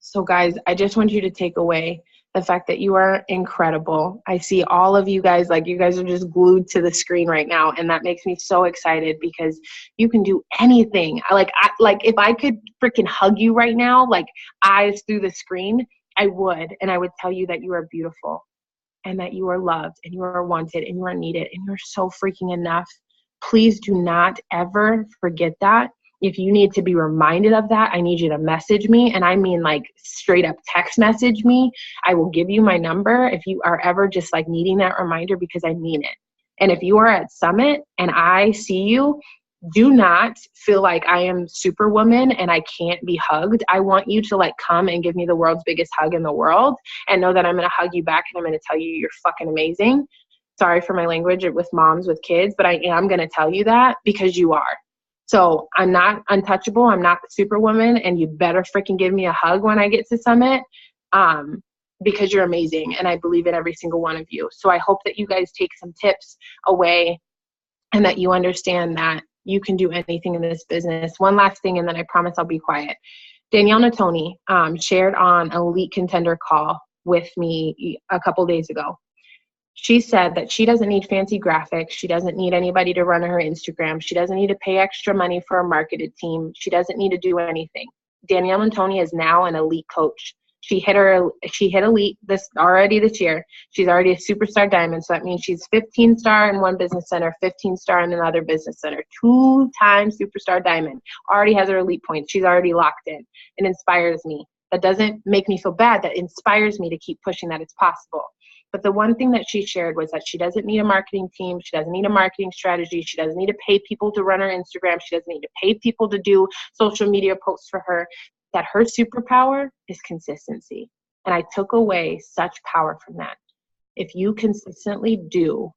So guys, I just want you to take away the fact that you are incredible. I see all of you guys, like you guys are just glued to the screen right now. And that makes me so excited because you can do anything. Like if I could freaking hug you right now, like eyes through the screen, I would. And I would tell you that you are beautiful and that you are loved and you are wanted and you are needed and you're so freaking enough. Please do not ever forget that. If you need to be reminded of that, I need you to message me. And I mean like straight up text message me. I will give you my number if you are ever just like needing that reminder, because I mean it. And if you are at Summit and I see you, do not feel like I am Superwoman and I can't be hugged. I want you to like come and give me the world's biggest hug in the world and know that I'm going to hug you back and I'm going to tell you you're fucking amazing. Sorry for my language with moms with kids, but I am going to tell you that because you are. So I'm not untouchable. I'm not Superwoman, and you better freaking give me a hug when I get to Summit, because you're amazing, and I believe in every single one of you. So I hope that you guys take some tips away and that you understand that you can do anything in this business. One last thing, and then I promise I'll be quiet. Danielle Natoni shared on Elite Contender call with me a couple days ago. She said that she doesn't need fancy graphics. She doesn't need anybody to run her Instagram. She doesn't need to pay extra money for a marketed team. She doesn't need to do anything. Danielle Antoni is now an elite coach. She hit elite this year. She's already a superstar diamond. So that means she's 15 star in one business center, 15 star in another business center, 2-time superstar diamond. Already has her elite points. She's already locked in. It inspires me. That doesn't make me feel bad. That inspires me to keep pushing that it's possible. But the one thing that she shared was that she doesn't need a marketing team. She doesn't need a marketing strategy. She doesn't need to pay people to run her Instagram. She doesn't need to pay people to do social media posts for her. That her superpower is consistency. And I took away such power from that. If you consistently do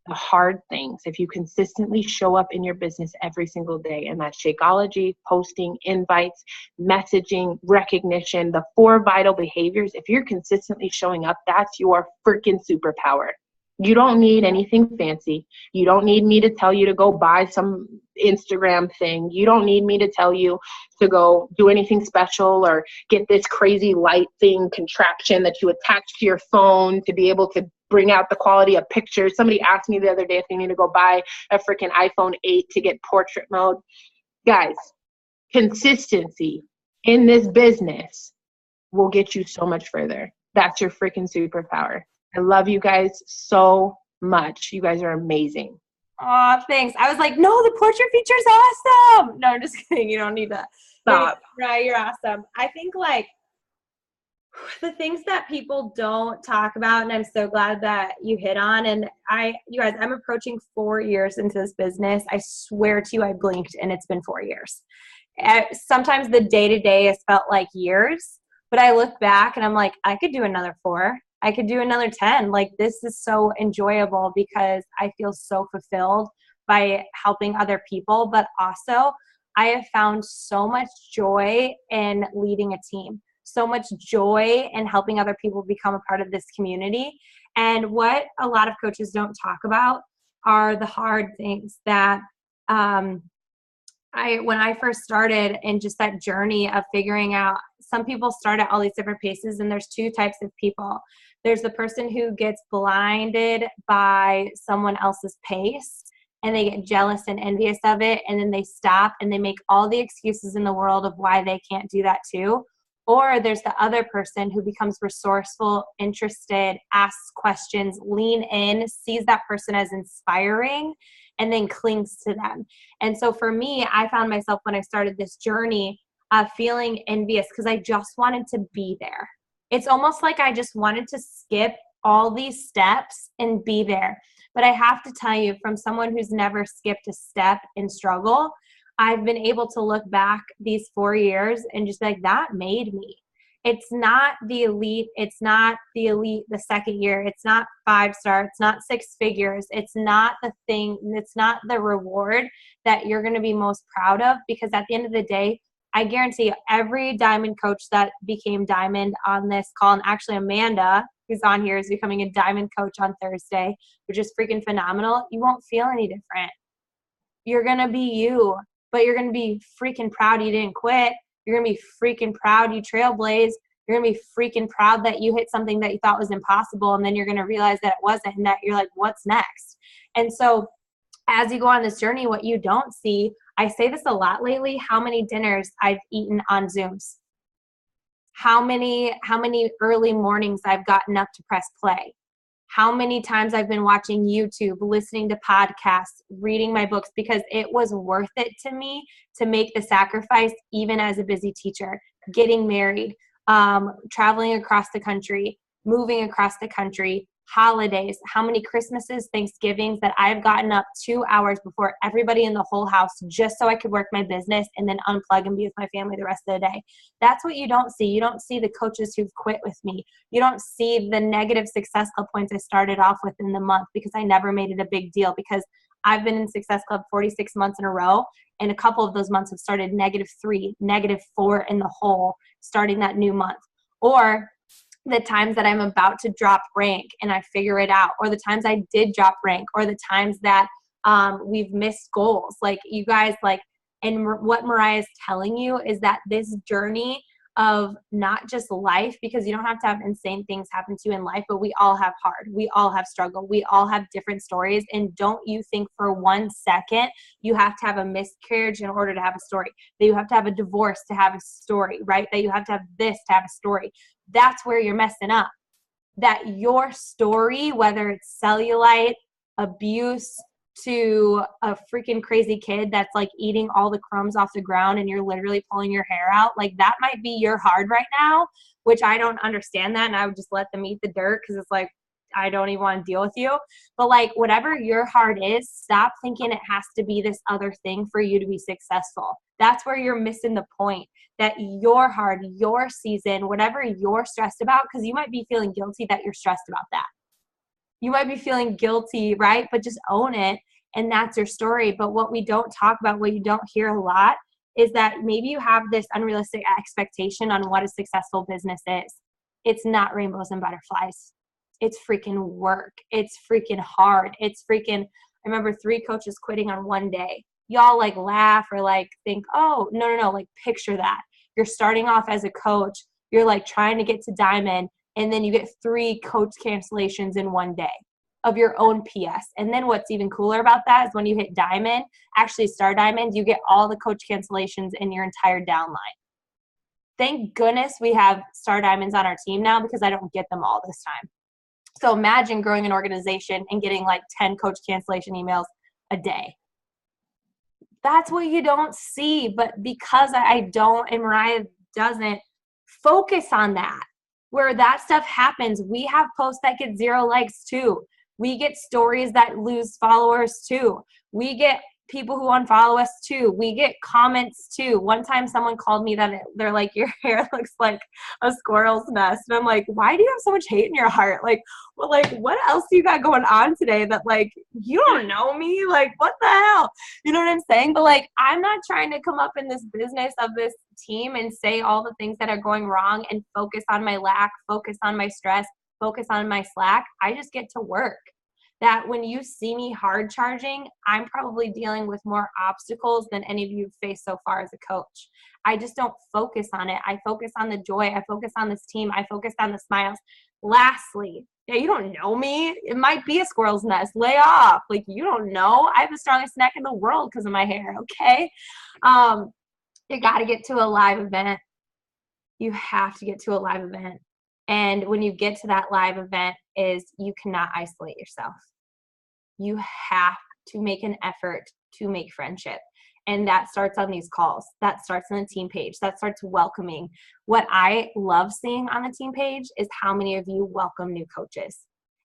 the hard things, if you consistently show up in your business every single day, and that's Shakeology, posting, invites, messaging, recognition, the 4 vital behaviors, if you're consistently showing up, that's your freaking superpower. You don't need anything fancy. You don't need me to tell you to go buy some Instagram thing. You don't need me to tell you to go do anything special or get this crazy light thing contraption that you attach to your phone to be able to bring out the quality of pictures. Somebody asked me the other day if they need to go buy a freaking iPhone 8 to get portrait mode. Guys, consistency in this business will get you so much further. That's your freaking superpower. I love you guys so much. You guys are amazing. Oh, thanks. I was like, no, the portrait feature's awesome. No, I'm just kidding. You don't need to. Stop. You're awesome. I think like the things that people don't talk about, and I'm so glad that you hit on, and you guys, I'm approaching 4 years into this business. I swear to you, I blinked and it's been 4 years. Sometimes the day-to-day has felt like years, but I look back and I'm like, I could do another 4. I could do another 10. Like, this is so enjoyable because I feel so fulfilled by helping other people. But also, I have found so much joy in leading a team, so much joy in helping other people become a part of this community. And what a lot of coaches don't talk about are the hard things that when I first started in just that journey of figuring out, some people start at all these different paces, and there's 2 types of people. There's the person who gets blinded by someone else's pace and they get jealous and envious of it, and then they stop and they make all the excuses in the world of why they can't do that too. Or there's the other person who becomes resourceful, interested, asks questions, lean in, sees that person as inspiring, and then clings to them. And so for me, I found myself when I started this journey feeling envious because I just wanted to be there. It's almost like I just wanted to skip all these steps and be there. But I have to tell you, from someone who's never skipped a step in struggle, I've been able to look back these 4 years and just be like, that made me. It's not the elite. It's not the elite the second year. It's not 5-star. It's not 6 figures. It's not the thing. It's not the reward that you're going to be most proud of, because at the end of the day, I guarantee every diamond coach that became diamond on this call, and actually Amanda, who's on here, is becoming a diamond coach on Thursday, which is freaking phenomenal. You won't feel any different. You're going to be you, but you're going to be freaking proud you didn't quit. You're going to be freaking proud you trailblazed. You're going to be freaking proud that you hit something that you thought was impossible, and then you're going to realize that it wasn't, and that you're like, what's next? And so as you go on this journey, what you don't see, I say this a lot lately, how many dinners I've eaten on Zooms, how many early mornings I've gotten up to press play, how many times I've been watching YouTube, listening to podcasts, reading my books, because it was worth it to me to make the sacrifice, even as a busy teacher, getting married, traveling across the country, moving across the country, holidays, how many Christmases, Thanksgivings that I've gotten up 2 hours before everybody in the whole house just so I could work my business and then unplug and be with my family the rest of the day. That's what you don't see. You don't see the coaches who've quit with me. You don't see the negative Success Club points I started off with in the month because I never made it a big deal, because I've been in Success Club 46 months in a row, and a couple of those months have started -3, -4 in the hole starting that new month. Or the times that I'm about to drop rank and I figure it out, or the times I did drop rank, or the times that we've missed goals. Like, you guys, like, and what Mariah's telling you is that this journey of not just life, because you don't have to have insane things happen to you in life, but we all have hard, we all have struggle, we all have different stories. And don't you think for 1 second you have to have a miscarriage in order to have a story, that you have to have a divorce to have a story, right? That you have to have this to have a story. That's where you're messing up. That your story, whether it's cellulite, abuse, to a freaking crazy kid that's like eating all the crumbs off the ground and you're literally pulling your hair out, like that might be your hard right now, which I don't understand that. And I would just let them eat the dirt, because it's like, I don't even want to deal with you. But like, whatever your heart is, stop thinking it has to be this other thing for you to be successful. That's where you're missing the point. That your heart, your season, whatever you're stressed about, because you might be feeling guilty that you're stressed about that. You might be feeling guilty, right? But just own it, and that's your story. But what we don't talk about, what you don't hear a lot, is that maybe you have this unrealistic expectation on what a successful business is. It's not rainbows and butterflies. It's freaking work. It's freaking hard. It's freaking, I remember 3 coaches quitting on one day. Y'all like laugh or like think, oh, no, like picture that. You're starting off as a coach. You're like trying to get to diamond, and then you get 3 coach cancellations in one day of your own PS. And then what's even cooler about that is when you hit diamond, actually star diamond, you get all the coach cancellations in your entire downline. Thank goodness we have star diamonds on our team now, because I don't get them all this time. So imagine growing an organization and getting like 10 coach cancellation emails a day. That's what you don't see. But because I don't, and Mariah doesn't focus on that, where that stuff happens, we have posts that get 0 likes too. We get stories that lose followers too. We get people who unfollow us too. We get comments too. One time someone called me that they're like, your hair looks like a squirrel's nest. And I'm like, why do you have so much hate in your heart? Like, well, like, what else do you got going on today that like, you don't know me? Like, what the hell? You know what I'm saying? But like, I'm not trying to come up in this business of this team and say all the things that are going wrong and focus on my lack, focus on my stress, focus on my slack. I just get to work. That when you see me hard charging, I'm probably dealing with more obstacles than any of you have faced so far as a coach. I just don't focus on it. I focus on the joy. I focus on this team. I focus on the smiles. Lastly, yeah, you don't know me. It might be a squirrel's nest. Lay off. Like, you don't know. I have the strongest neck in the world because of my hair, okay? You got to get to a live event. You have to get to a live event. And when you get to that live event, is you cannot isolate yourself. You have to make an effort to make friendship. And that starts on these calls. That starts on the team page. That starts welcoming. What I love seeing on the team page is how many of you welcome new coaches.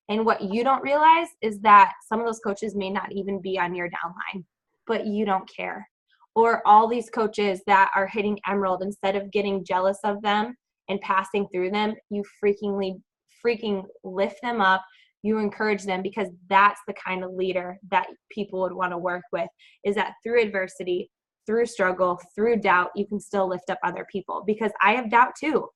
And what you don't realize is that some of those coaches may not even be on your downline, but you don't care. Or all these coaches that are hitting Emerald, instead of getting jealous of them and passing through them, you freaking lift them up. You encourage them, because that's the kind of leader that people would want to work with, is that through adversity, through struggle, through doubt, you can still lift up other people, because I have doubt too.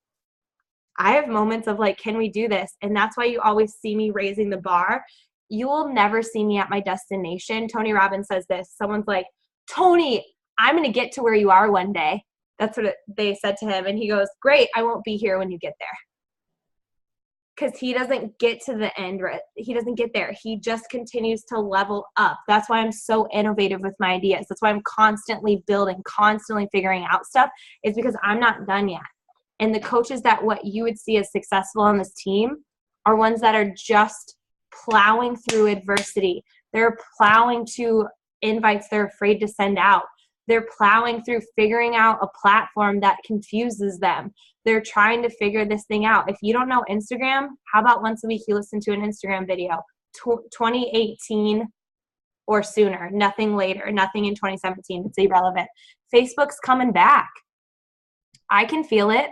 I have moments of like, can we do this? And that's why you always see me raising the bar. You will never see me at my destination. Tony Robbins says this. Someone's like, Tony, I'm going to get to where you are one day. That's what they said to him. And he goes, great, I won't be here when you get there. Because he doesn't get to the end. He doesn't get there. He just continues to level up. That's why I'm so innovative with my ideas. That's why I'm constantly building, constantly figuring out stuff, is because I'm not done yet. And the coaches that what you would see as successful on this team are ones that are just plowing through adversity. They're plowing to invites they're afraid to send out. They're plowing through figuring out a platform that confuses them. They're trying to figure this thing out. If you don't know Instagram, how about once a week you listen to an Instagram video? 2018 or sooner, nothing later, nothing in 2017. It's irrelevant. Facebook's coming back. I can feel it.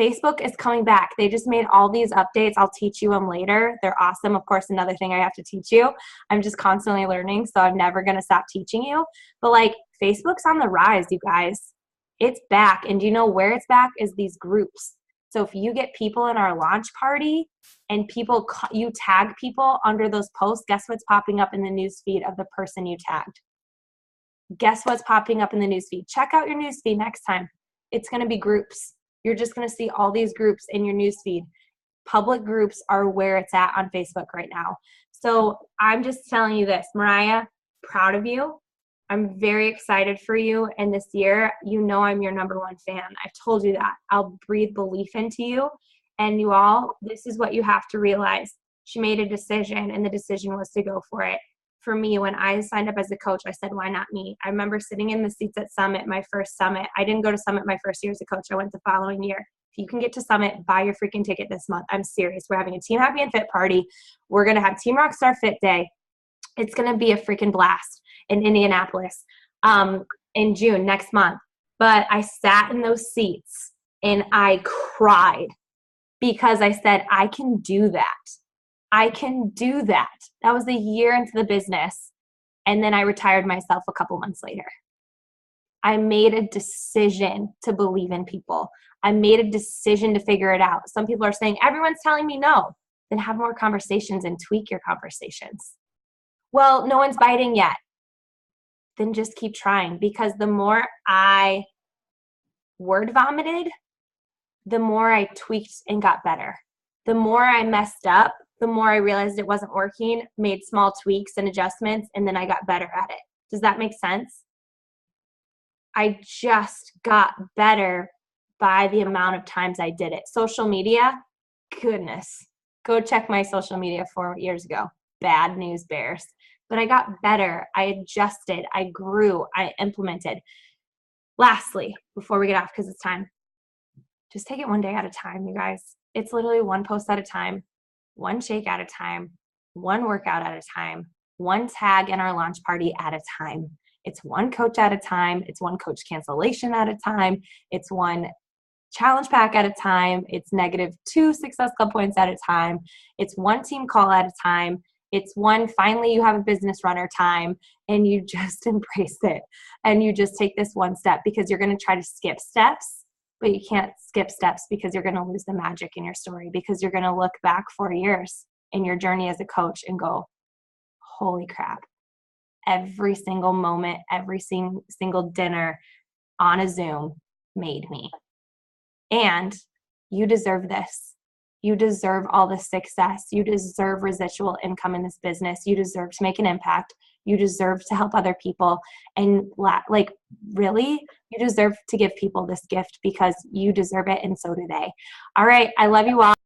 Facebook is coming back. They just made all these updates. I'll teach you them later. They're awesome. Of course, another thing I have to teach you. I'm just constantly learning, so I'm never going to stop teaching you. But like, Facebook's on the rise, you guys. It's back. And do you know where it's back? Is these groups. So if you get people in our launch party and you tag people under those posts, guess what's popping up in the newsfeed of the person you tagged? Guess what's popping up in the newsfeed? Check out your newsfeed next time. It's going to be groups. You're just going to see all these groups in your newsfeed. Public groups are where it's at on Facebook right now. So I'm just telling you this, Mariah, proud of you. I'm very excited for you. And this year, you know I'm your number one fan. I've told you that. I'll breathe belief into you. And you all, this is what you have to realize. She made a decision, and the decision was to go for it. For me, when I signed up as a coach, I said, why not me? I remember sitting in the seats at Summit, my first Summit. I didn't go to Summit my first year as a coach. I went the following year. If you can get to Summit, buy your freaking ticket this month. I'm serious. We're having a Team Happy and Fit party. We're going to have Team Rockstar Fit Day. It's going to be a freaking blast in Indianapolis in June, next month. But I sat in those seats and I cried because I said, I can do that. I can do that. That was a year into the business. And then I retired myself a couple months later. I made a decision to believe in people. I made a decision to figure it out. Some people are saying, everyone's telling me no. Then have more conversations and tweak your conversations. Well, no one's biting yet. Then just keep trying, because the more I word vomited, the more I tweaked and got better. The more I messed up, the more I realized it wasn't working, made small tweaks and adjustments, and then I got better at it. Does that make sense? I just got better by the amount of times I did it. Social media, goodness. Go check my social media 4 years ago. Bad news bears. But I got better. I adjusted. I grew. I implemented. Lastly, before we get off, because it's time, just take it one day at a time, you guys. It's literally one post at a time, one shake at a time, one workout at a time, one tag in our launch party at a time. It's one coach at a time. It's one coach cancellation at a time. It's one challenge pack at a time. It's -2 Success Club points at a time. It's one team call at a time. It's one, finally you have a business runner time, and you just embrace it. And you just take this one step, because you're going to try to skip steps, but you can't skip steps because you're going to lose the magic in your story, because you're going to look back 4 years in your journey as a coach and go, holy crap. Every single moment, every single dinner on a Zoom made me. And you deserve this. You deserve all the success. You deserve residual income in this business. You deserve to make an impact. You deserve to help other people. And like, really, you deserve to give people this gift, because you deserve it, and so do they. All right. I love you all.